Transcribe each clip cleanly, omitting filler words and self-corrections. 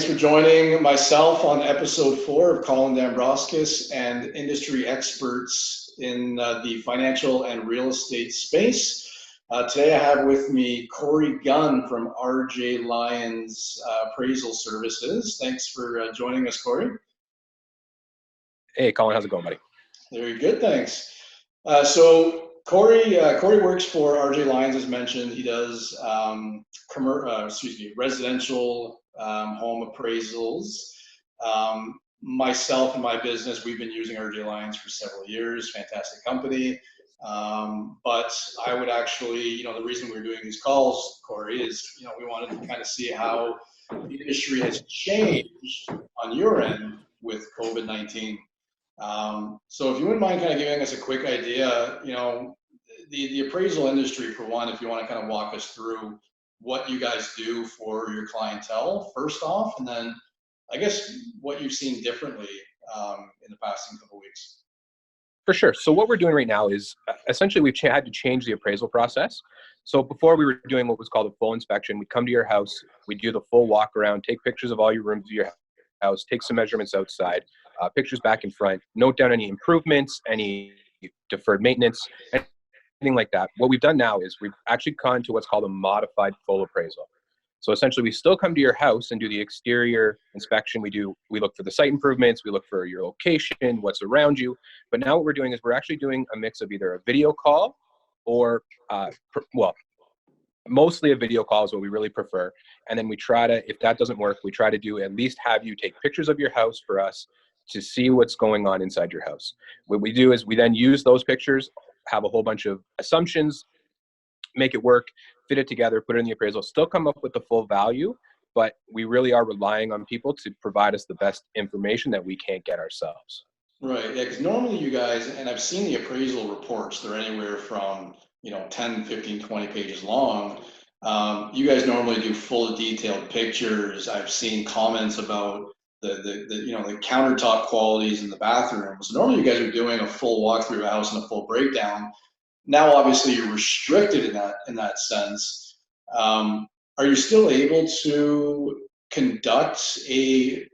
for joining myself on episode 4 of Colin Dambrauskas and industry experts in the financial and real estate space. Today I have with me Corey Gunn from Lyons Appraisal Services. Thanks for joining us, Corey. Hey, Colin, how's it going, buddy? Very good, thanks. So Corey works for Lyons, as mentioned. He does residential home appraisals. Myself and my business, we've been using Lyons for several years. Fantastic company. But I would actually, the reason we're doing these calls, Corey, is we wanted to kind of see how the industry has changed on your end with COVID-19. So if you wouldn't mind kind of giving us a quick idea, the appraisal industry, for one, if you want to kind of walk us through what you guys do for your clientele, first off, and then I guess what you've seen differently in the past couple of weeks. For sure. So what we're doing right now is essentially we've had to change the appraisal process. So before we were doing what was called a full inspection. We'd come to your house, we'd do the full walk around, take pictures of all your rooms of your house, take some measurements outside, pictures back and front, note down any improvements, any deferred maintenance, anything like that. What we've done now is we've actually gone to what's called a modified full appraisal. So essentially we still come to your house and do the exterior inspection. We look for the site improvements, we look for your location, what's around you. But now what we're doing is we're actually doing a mix of either a video call or, mostly a video call is what we really prefer. And then we try to, if that doesn't work, we try to do at least have you take pictures of your house for us to see what's going on inside your house. What we do is we then use those pictures, have a whole bunch of assumptions, make it work, fit it together, put it in the appraisal, still come up with the full value, but we really are relying on people to provide us the best information that we can't get ourselves. Right, yeah, because normally you guys, and I've seen the appraisal reports, they're anywhere from 10, 15, 20 pages long. You guys normally do full detailed pictures. I've seen comments about the countertop qualities in the bathroom. So normally you guys are doing a full walkthrough of a house and a full breakdown. Now, obviously, you're restricted in that sense. Are you still able to conduct a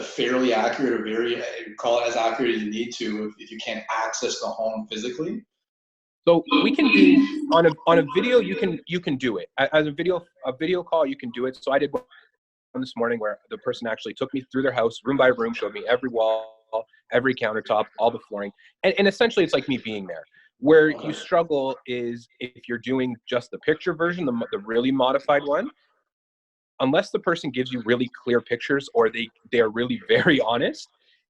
fairly accurate, or call it as accurate as you need to, if you can't access the home physically? So we can do on a video. You can do it as a video call. You can do it. So I did one this morning where the person actually took me through their house, room by room, showed me every wall, every countertop, all the flooring, and essentially it's like me being there. Where you struggle is if you're doing just the picture version, the really modified one, unless the person gives you really clear pictures or they are really very honest,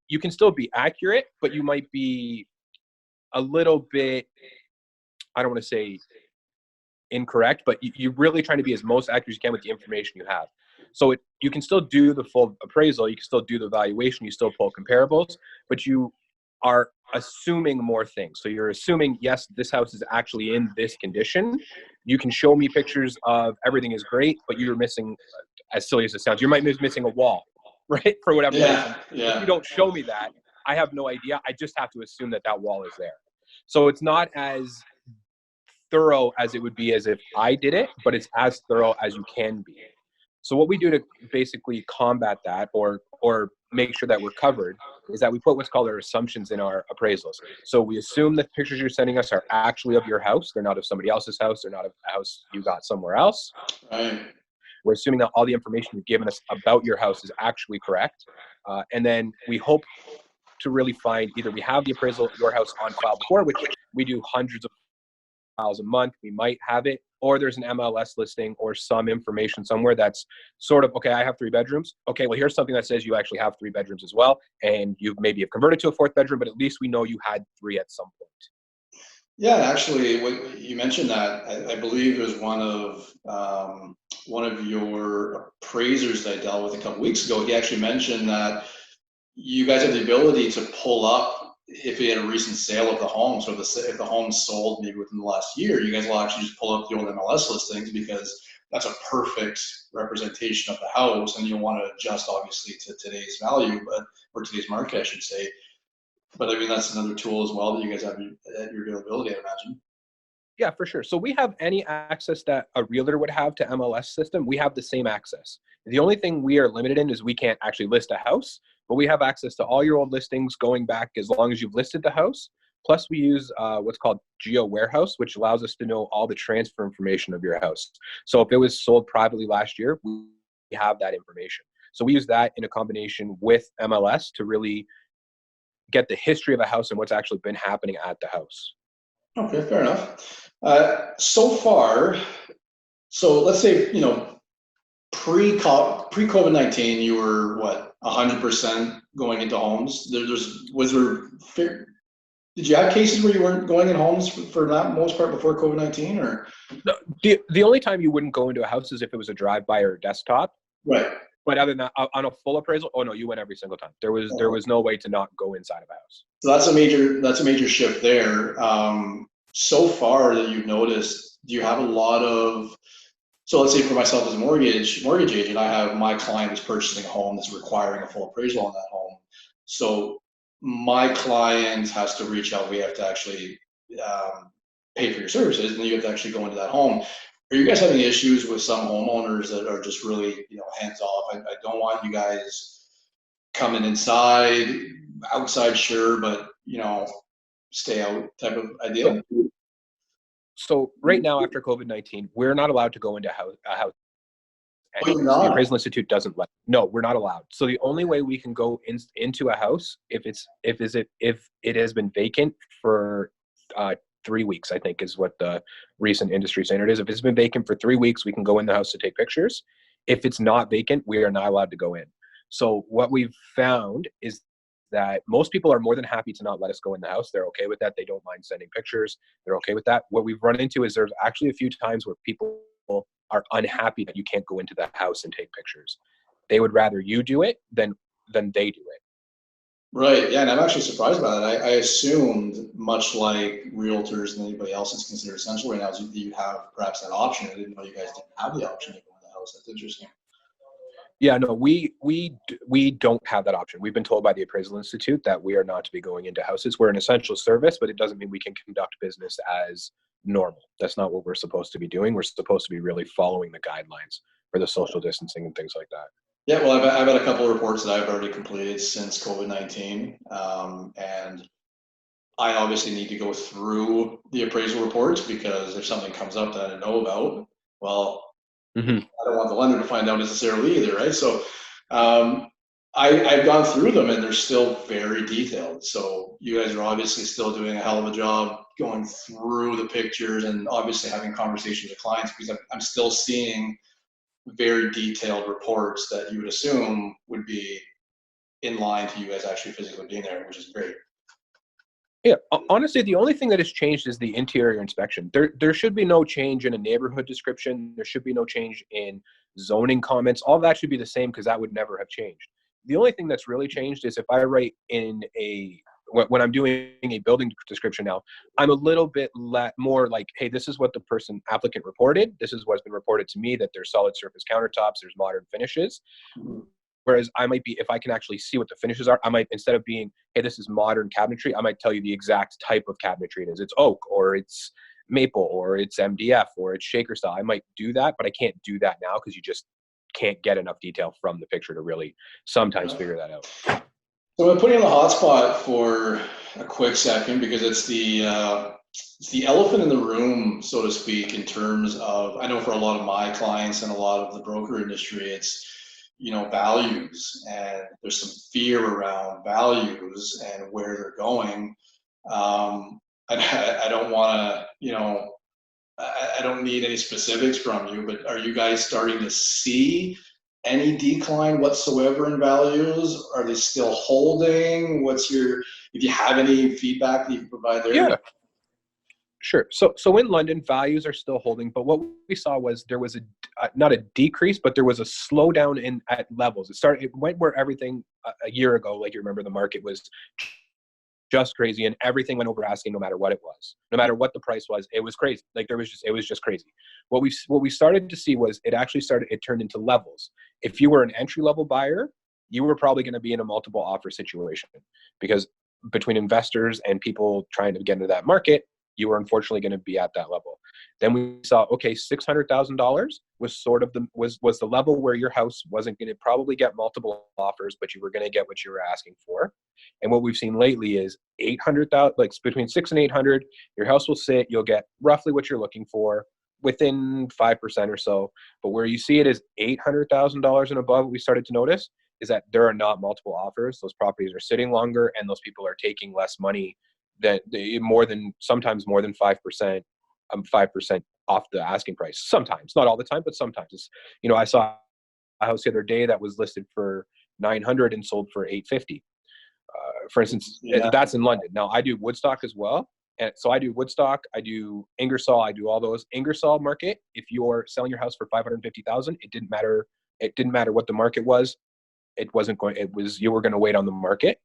you can still be accurate, but you might be a little bit, I don't want to say incorrect, but you're really trying to be as most accurate as you can with the information you have. So you can still do the full appraisal, you can still do the valuation, you still pull comparables, but you are assuming more things. So you're assuming, yes, this house is actually in this condition. You can show me pictures of everything is great, but you're missing, as silly as it sounds, you might be missing a wall, right? For whatever reason. Yeah. If you don't show me that, I have no idea. I just have to assume that wall is there. So it's not as thorough as it would be as if I did it, but it's as thorough as you can be. So what we do to basically combat that or make sure that we're covered is that we put what's called our assumptions in our appraisals. So we assume the pictures you're sending us are actually of your house. They're not of somebody else's house. They're not of a house you got somewhere else. Right. We're assuming that all the information you've given us about your house is actually correct. And then we hope to really find either we have the appraisal of your house on file before, which we do hundreds of files a month, we might have it, or there's an MLS listing or some information somewhere that's sort of, okay, I have 3 bedrooms. Okay, well, here's something that says you actually have 3 bedrooms as well, and you maybe have converted to a 4th bedroom, but at least we know you had 3 at some point. Yeah, actually, what you mentioned that I believe it was one of your appraisers that I dealt with a couple weeks ago. He actually mentioned that you guys have the ability to pull up if you had a recent sale of the home. So if the home sold maybe within the last year, you guys will actually just pull up the old MLS listings because that's a perfect representation of the house, and you'll want to adjust obviously to today's value, or today's market, I should say. But I mean, that's another tool as well that you guys have at your availability, I imagine. Yeah, for sure. So we have any access that a realtor would have to MLS system. We have the same access. The only thing we are limited in is we can't actually list a house, but we have access to all your old listings going back as long as you've listed the house. Plus, we use what's called Geo Warehouse, which allows us to know all the transfer information of your house. So if it was sold privately last year, we have that information. So we use that in a combination with MLS to really get the history of a house and what's actually been happening at the house. Okay, fair enough. So far, so let's say, pre-COVID-19, you were what, 100% going into homes? Did you have cases where you weren't going in homes for that most part before COVID-19, or? The only time you wouldn't go into a house is if it was a drive-by or a desktop. Right. But other than that, on a full appraisal, oh no, you went every single time. There was no way to not go inside of a house. So that's a major shift there. So far that you've noticed, do you have a lot of, so let's say for myself as a mortgage agent, I have my client who's purchasing a home that's requiring a full appraisal on that home. So my client has to reach out. We have to actually pay for your services, and then you have to actually go into that home. Are you guys having issues with some homeowners that are just really, hands off? I don't want you guys coming inside, outside, sure, but stay out type of idea? So right now, after COVID-19, we're not allowed to go into a house. Oh, you're The not? Appraisal Institute doesn't let. No, we're not allowed. So the only way we can go into a house if it has been vacant for 3 weeks, I think is what the recent industry standard is. If it's been vacant for 3 weeks, we can go in the house to take pictures. If it's not vacant, we are not allowed to go in. So what we've found is that most people are more than happy to not let us go in the house. They're okay with that. They don't mind sending pictures. They're okay with that. What we've run into is there's actually a few times where people are unhappy that you can't go into the house and take pictures. They would rather you do it than they do it. Right. Yeah, and I'm actually surprised by that. I assumed, much like realtors and anybody else that's considered essential right now, is you have perhaps that option. I didn't know you guys didn't have the option to go in the house. That's interesting. Yeah, no, we don't have that option. We've been told by the Appraisal Institute that we are not to be going into houses. We're an essential service, but it doesn't mean we can conduct business as normal. That's not what we're supposed to be doing. We're supposed to be really following the guidelines for the social distancing and things like that. Yeah, well, I've had a couple of reports that I've already completed since COVID-19, and I obviously need to go through the appraisal reports because if something comes up that I know about, well, Mm-hmm. I don't want the lender to find out necessarily either, right? So I've gone through them and they're still very detailed. So you guys are obviously still doing a hell of a job going through the pictures and obviously having conversations with clients, because I'm still seeing very detailed reports that you would assume would be in line to you guys actually physically being there, which is great. Yeah, honestly, the only thing that has changed is the interior inspection. There should be no change in a neighborhood description. There should be no change in zoning comments. All that should be the same because that would never have changed. The only thing that's really changed is if I write in when I'm doing a building description now, I'm a little bit more like, hey, this is what the applicant reported. This is what's been reported to me, that there's solid surface countertops, there's modern finishes. Whereas I might be, if I can actually see what the finishes are, I might, instead of being, hey, this is modern cabinetry, I might tell you the exact type of cabinetry it is. It's oak, or it's maple, or it's MDF, or it's shaker style. I might do that, but I can't do that now because you just can't get enough detail from the picture to really sometimes figure that out. So I'm gonna put you on the hot spot for a quick second because it's the elephant in the room, so to speak, in terms of, I know for a lot of my clients and a lot of the broker industry, it's, values, and there's some fear around values and where they're going. I don't want to, I don't need any specifics from you, but are you guys starting to see any decline whatsoever in values? Are they still holding? If you have any feedback that you can provide there? Yeah. Sure. So in London, values are still holding, but what we saw was there was not a decrease, but there was a slowdown at levels. It went where everything a year ago, like you remember, the market was just crazy and everything went over asking, no matter what it was, no matter what the price was. It was crazy. Like it was just crazy. What we started to see was it turned into levels. If you were an entry level buyer, you were probably going to be in a multiple offer situation, because between investors and people trying to get into that market, you were unfortunately going to be at that level. Then we saw, okay, $600,000 was sort of was the level where your house wasn't going to probably get multiple offers, but you were going to get what you were asking for. And what we've seen lately is 800,000, like between 6 and 800, your house will sit, you'll get roughly what you're looking for within 5% or so. But where you see it is $800,000 and above, what we started to notice is that there are not multiple offers. Those properties are sitting longer, and those people are taking less money sometimes more than 5%, 5% off the asking price. Sometimes, not all the time, but sometimes. It's, I saw a house the other day that was listed for 900 and sold for 850. For instance, that's in London. Now I do Woodstock as well. And so I do Woodstock, I do Ingersoll, I do all those. Ingersoll market, if you're selling your house for 550,000, it didn't matter. It didn't matter what the market was. You were going to wait on the market.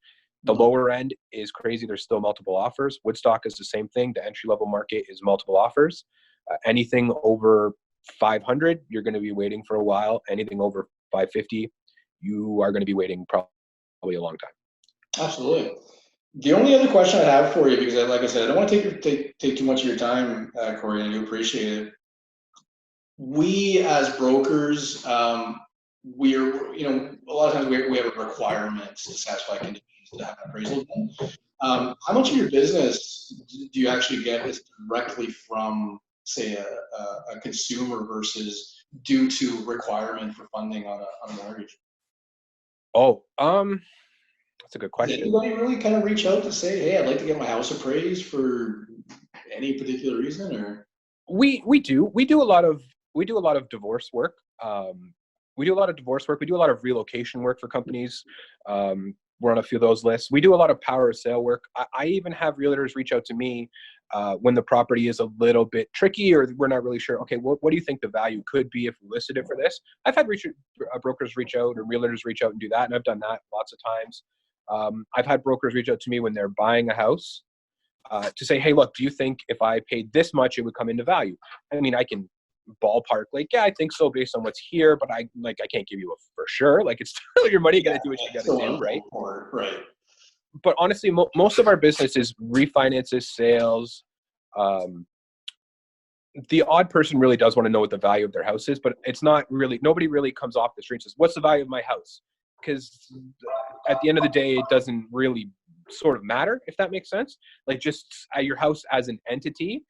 The lower end is crazy. There's still multiple offers. Woodstock is the same thing. The entry level market is multiple offers. Anything over 500, you're going to be waiting for a while. Anything over 550, you are going to be waiting probably a long time. Absolutely. The only other question I have for you, because like I said, I don't want to take too much of your time, Corey, and I do appreciate it. We as brokers, we're, a lot of times we have a requirement to satisfy conditions to have an appraisal done. How much of your business do you actually get is directly from, say, a consumer versus due to requirement for funding on a mortgage? Oh, that's a good question. Did anybody really kind of reach out to say, hey, I'd like to get my house appraised for any particular reason? Or we do a lot of divorce work. We do a lot of divorce work. We do a lot of relocation work for companies. We're on a few of those lists. We do a lot of power of sale work. I even have realtors reach out to me when the property is a little bit tricky or we're not really sure. Okay, what do you think the value could be if we listed it for this? I've had brokers reach out or realtors reach out and do that, and I've done that lots of times. I've had brokers reach out to me when they're buying a house to say, hey, look, do you think if I paid this much, it would come into value? I mean, I can ballpark, like, yeah, I think so based on what's here, but I can't give you a for sure. Like, it's still your money, you got to do what you got to do, right? Right. But honestly, most of our business is refinances, sales. The odd person really does want to know what the value of their house is, but it's not really, nobody really comes off the street and says, what's the value of my house? Because at the end of the day, it doesn't really sort of matter, if that makes sense. Like, just your house as an entity,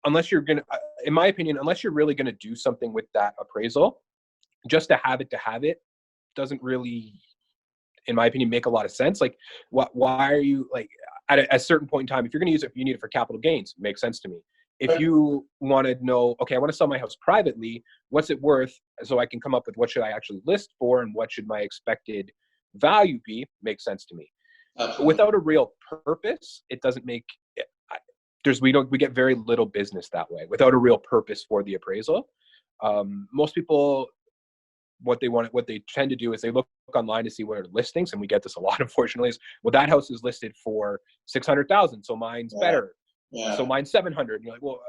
unless you're going to, in my opinion, unless you're really going to do something with that appraisal, just to have it doesn't really, in my opinion, make a lot of sense. Like, why are you, like, at a certain point in time, if you're going to use it, you need it for capital gains, it makes sense to me. If you want to know, okay, I want to sell my house privately, what's it worth? So I can come up with what should I actually list for and what should my expected value be, makes sense to me. Without a real purpose, it doesn't make, we get very little business that way without a real purpose for the appraisal. Most people, what they tend to do is they look online to see what are listings, and we get this a lot, unfortunately, is, well, that house is listed for 600,000, so mine's better. Yeah. So mine's 700. And you're like, well,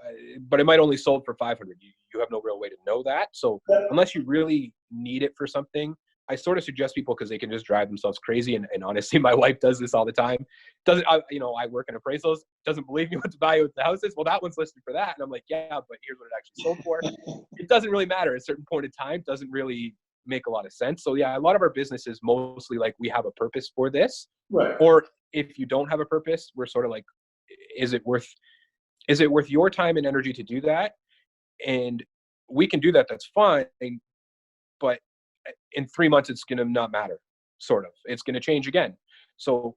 but it might only sold for 500. You have no real way to know that. So unless you really need it for something, I sort of suggest people, because they can just drive themselves crazy. And honestly, my wife does this all the time. I work in appraisals, doesn't believe me what the value of the house is. Well, that one's listed for that. And I'm like, yeah, but here's what it actually sold for. It doesn't really matter at a certain point in time. Doesn't really make a lot of sense. So yeah, a lot of our business is mostly like, we have a purpose for this. Right. Or if you don't have a purpose, we're sort of like, is it worth your time and energy to do that? And we can do that. That's fine. But in 3 months, it's going to not matter. Sort of, it's going to change again. So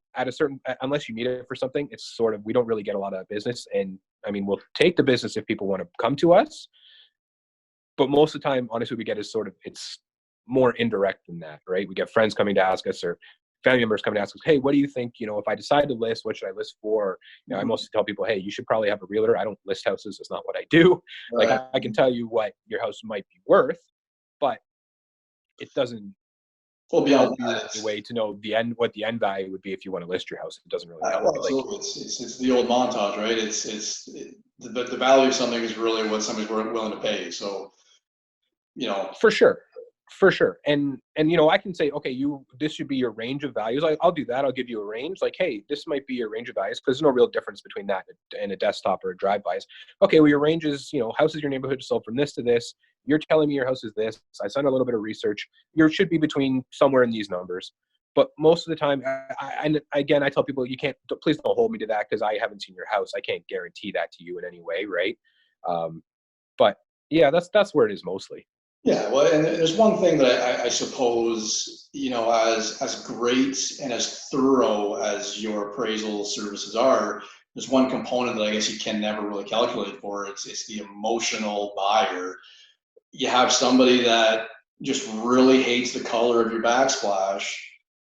unless you need it for something, it's sort of, we don't really get a lot of business. And I mean, we'll take the business if people want to come to us, but most of the time, honestly, we get is sort of, it's more indirect than that, right? We get friends coming to ask us, or family members coming to ask us, hey, what do you think, if I decide to list, what should I list for? I mostly tell people, hey, you should probably have a realtor. I don't list houses. It's not what I do. Right. Like, I can tell you what your house might be worth, but it doesn't help you the way to know what the end value would be if you want to list your house. It doesn't really help. It's the old montage, right? The value of something is really what somebody's willing to pay. So, for sure. For sure. And you know, I can say, okay, this should be your range of values. I'll do that. I'll give you a range. Like, hey, this might be your range of values, because there's no real difference between that and a desktop or a drive-bys. Okay, well, your range is, you know, houses your neighborhood sold from this to this. You're telling me your house is this. I done a little bit of research. You should be between somewhere in these numbers. But most of the time, and again, I tell people, please don't hold me to that, because I haven't seen your house. I can't guarantee that to you in any way, right? But yeah, that's where it is mostly. Yeah, well, and there's one thing that I suppose, you know, as great and as thorough as your appraisal services are, there's one component that I guess you can never really calculate for. It's the emotional buyer. You have somebody that just really hates the color of your backsplash,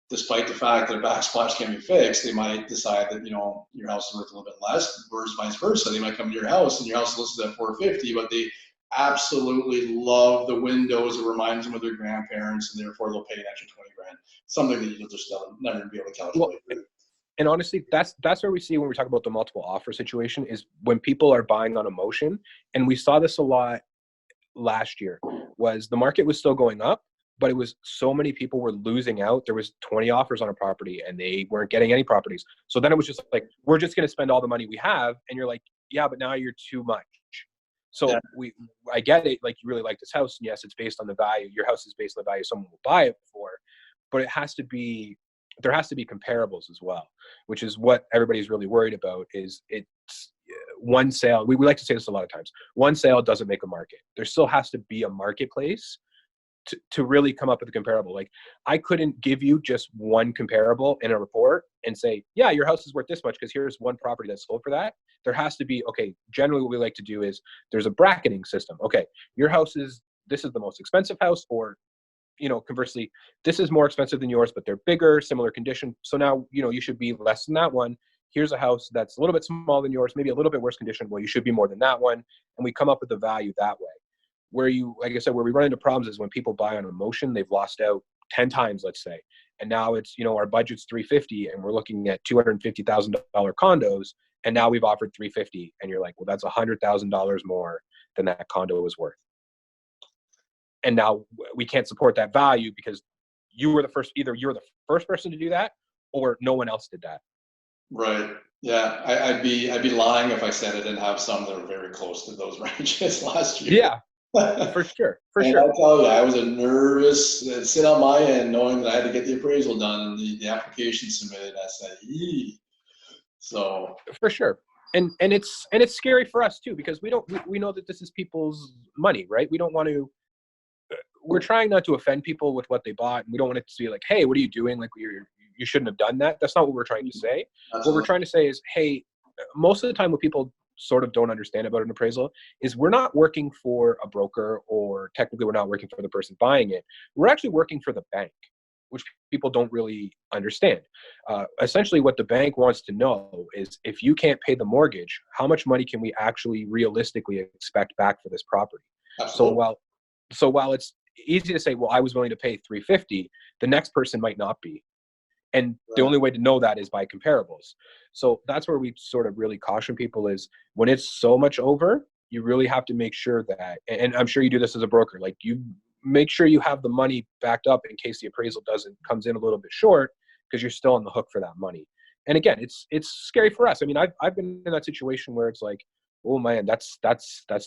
despite the fact that a backsplash can be fixed. They might decide that, you know, your house is worth a little bit less, versus vice versa. They might come to your house and your house is listed at 450, but they absolutely love the windows. It reminds them of their grandparents, and therefore they'll pay an extra 20 grand. Something that you'll just never be able to calculate. Well, and honestly, that's where we see when we talk about the multiple offer situation, is when people are buying on emotion. And we saw this a lot last year. Was the market was still going up, but it was so many people were losing out. There was 20 offers on a property and they weren't getting any properties. So then it was just like, we're just going to spend all the money we have. And you're like, yeah, but now you're too much. So yeah. I get it. Like, you really like this house, and yes, it's based on the value. Your house is based on the value someone will buy it for, but there has to be comparables as well, which is what everybody's really worried about. Is it's one sale. We like to say this a lot of times. One sale doesn't make a market. There still has to be a marketplace to really come up with a comparable. Like, I couldn't give you just one comparable in a report and say, yeah, your house is worth this much because here's one property that's sold for that. There has to be, okay, generally what we like to do is there's a bracketing system. Okay, your house is, this is the most expensive house, or, you know, conversely, this is more expensive than yours, but they're bigger, similar condition. So now, you know, you should be less than that one. Here's a house that's a little bit smaller than yours, maybe a little bit worse condition. Well, you should be more than that one. And we come up with the value that way. Where you, like I said, where we run into problems is when people buy on emotion. They've lost out 10 times, let's say. And now it's, you know, our budget's 350 and we're looking at $250,000 condos. And now we've offered 350. And you're like, well, that's $100,000 more than that condo was worth. And now we can't support that value because you were the first, either you're the first person to do that or no one else did that. Right. Yeah. I'd be lying if I said I didn't have some that were very close to those ranges last year. Yeah. For sure. And I'll tell you, I was a nervous sit on my end, knowing that I had to get the appraisal done and the application submitted. I said, "Eee." So for sure. And it's scary for us too, because we know that this is people's money, right? We don't want to, we're trying not to offend people with what they bought. And we don't want it to be like, hey, what are you doing? Like, you shouldn't have done that. That's not what we're trying to say. Absolutely. What we're trying to say is, hey, most of the time what people sort of don't understand about an appraisal is we're not working for a broker, or technically we're not working for the person buying it. We're actually working for the bank, which people don't really understand. Essentially what the bank wants to know is, if you can't pay the mortgage, how much money can we actually realistically expect back for this property? Absolutely. So while it's easy to say, well, I was willing to pay 350, the next person might not be. And the only way to know that is by comparables. So that's where we sort of really caution people, is when it's so much over, you really have to make sure that, and I'm sure you do this as a broker, like, you make sure you have the money backed up in case the appraisal comes in a little bit short, because you're still on the hook for that money. And again, it's scary for us. I mean, I've been in that situation where it's like, oh man, that's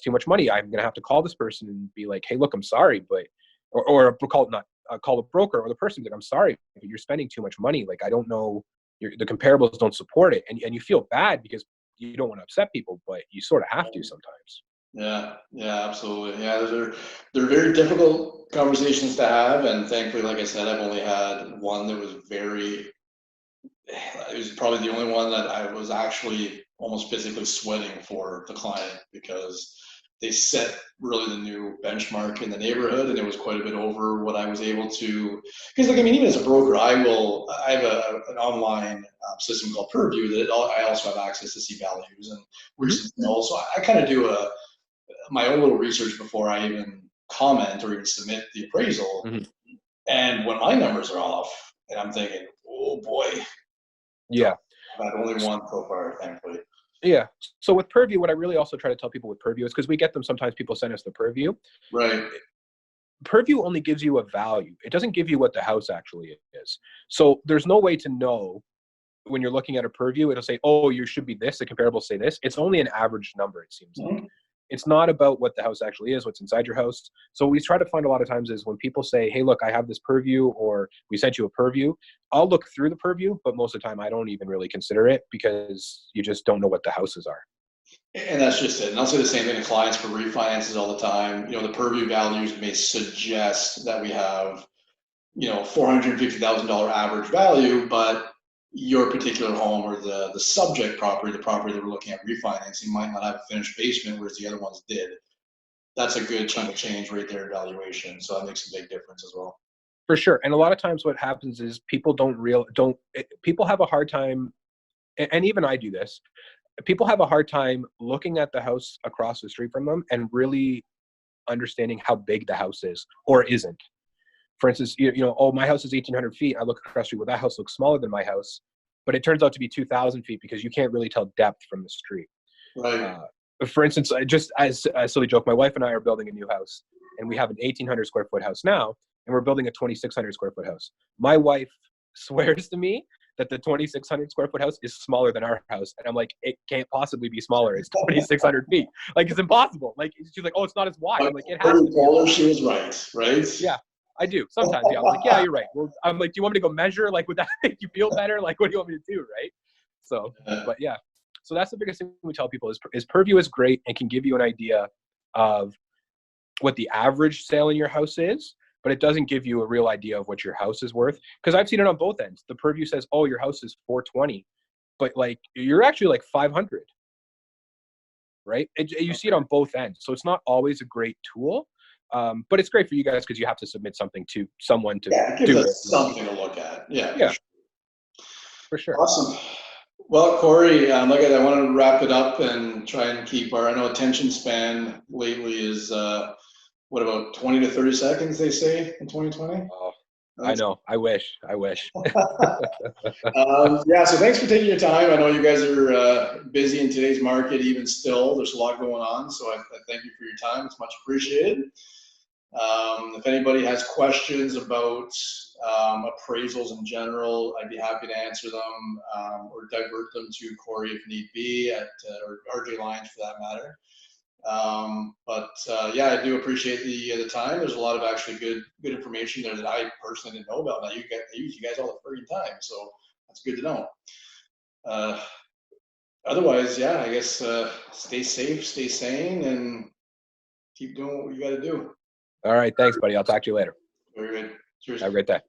too much money. I'm going to have to call this person and be like, hey, look, I'm sorry, but, or call the broker or the person that, I'm sorry, but you're spending too much money. Like, I don't know, the comparables don't support it. And you feel bad because you don't want to upset people, but you sort of have to sometimes. Yeah, absolutely. Yeah, they're very difficult conversations to have. And thankfully, like I said, I've only had one that was it was probably the only one that I was actually almost physically sweating for the client, because they set really the new benchmark in the neighborhood, and it was quite a bit over what I was able to. Because, like, I mean, even as a broker, I have an online system called Purview that I also have access to see values, and which is also, I kind of do my own little research before I even comment or even submit the appraisal. Mm-hmm. And when my numbers are off, and I'm thinking, oh boy. Yeah. I've had only one so far, thankfully. Yeah. So with Purview, what I really also try to tell people with Purview is, because we get them, sometimes people send us the Purview. Right. purview only gives you a value. It doesn't give you what the house actually is. So there's no way to know when you're looking at a purview. It'll say, oh, you should be this, the comparables say this. It's only an average number, it seems like. It's not about what the house actually is, what's inside your house. So we try to find a lot of times is when people say, hey, look, I have this purview, or we sent you a purview, I'll look through the purview, but most of the time I don't even really consider it because you just don't know what the houses are. And that's just it. And I'll say the same thing to clients for refinances all the time. The purview values may suggest that we have, $450,000 average value, but your particular home or the subject property, the property that we're looking at refinancing, might not have a finished basement, whereas the other ones did. That's a good chunk of change right there in valuation. So that makes a big difference as well. For sure. And a lot of times what happens is people people have a hard time, and even I do this, people have a hard time looking at the house across the street from them and really understanding how big the house is or isn't. For instance, oh, my house is 1,800 feet. I look across the street, well, that house looks smaller than my house, but it turns out to be 2,000 feet because you can't really tell depth from the street. Right. For instance, just as a silly joke, my wife and I are building a new house, and we have an 1,800 square foot house now, and we're building a 2,600 square foot house. My wife swears to me that the 2,600 square foot house is smaller than our house. And I'm like, it can't possibly be smaller. It's 2,600 feet. Like, it's impossible. Like, she's like, oh, it's not as wide. I'm like, it has to be. She was right? Yeah, I do. Sometimes, yeah. I'm like, yeah, you're right. Well, I'm like, do you want me to go measure? Like, would that make you feel better? Like, what do you want me to do, right? So, but yeah. So that's the biggest thing we tell people is purview is great and can give you an idea of what the average sale in your house is, but it doesn't give you a real idea of what your house is worth. Because I've seen it on both ends. The purview says, oh, your house is 420, but like you're actually like 500, right? You see it on both ends. So it's not always a great tool, but it's great for you guys because you have to submit something to someone to do it. Something to look at. Yeah, for sure. Awesome. Well, Corey, I want to wrap it up and try and keep I know attention span lately is, what about 20 to 30 seconds, they say, in 2020? Oh, I know. I wish. Yeah, so thanks for taking your time. I know you guys are busy in today's market, even still. There's a lot going on, so I thank you for your time. It's much appreciated. If anybody has questions about appraisals in general, I'd be happy to answer them or divert them to Corey if need be, or RJ Lyons for that matter. Yeah, I do appreciate the time. There's a lot of actually good information there that I personally didn't know about. Now I use you guys all the freaking time, so that's good to know. Otherwise, yeah, I guess stay safe, stay sane, and keep doing what you got to do. All right. Thanks, buddy. I'll talk to you later. Very good. Cheers. Have a great day.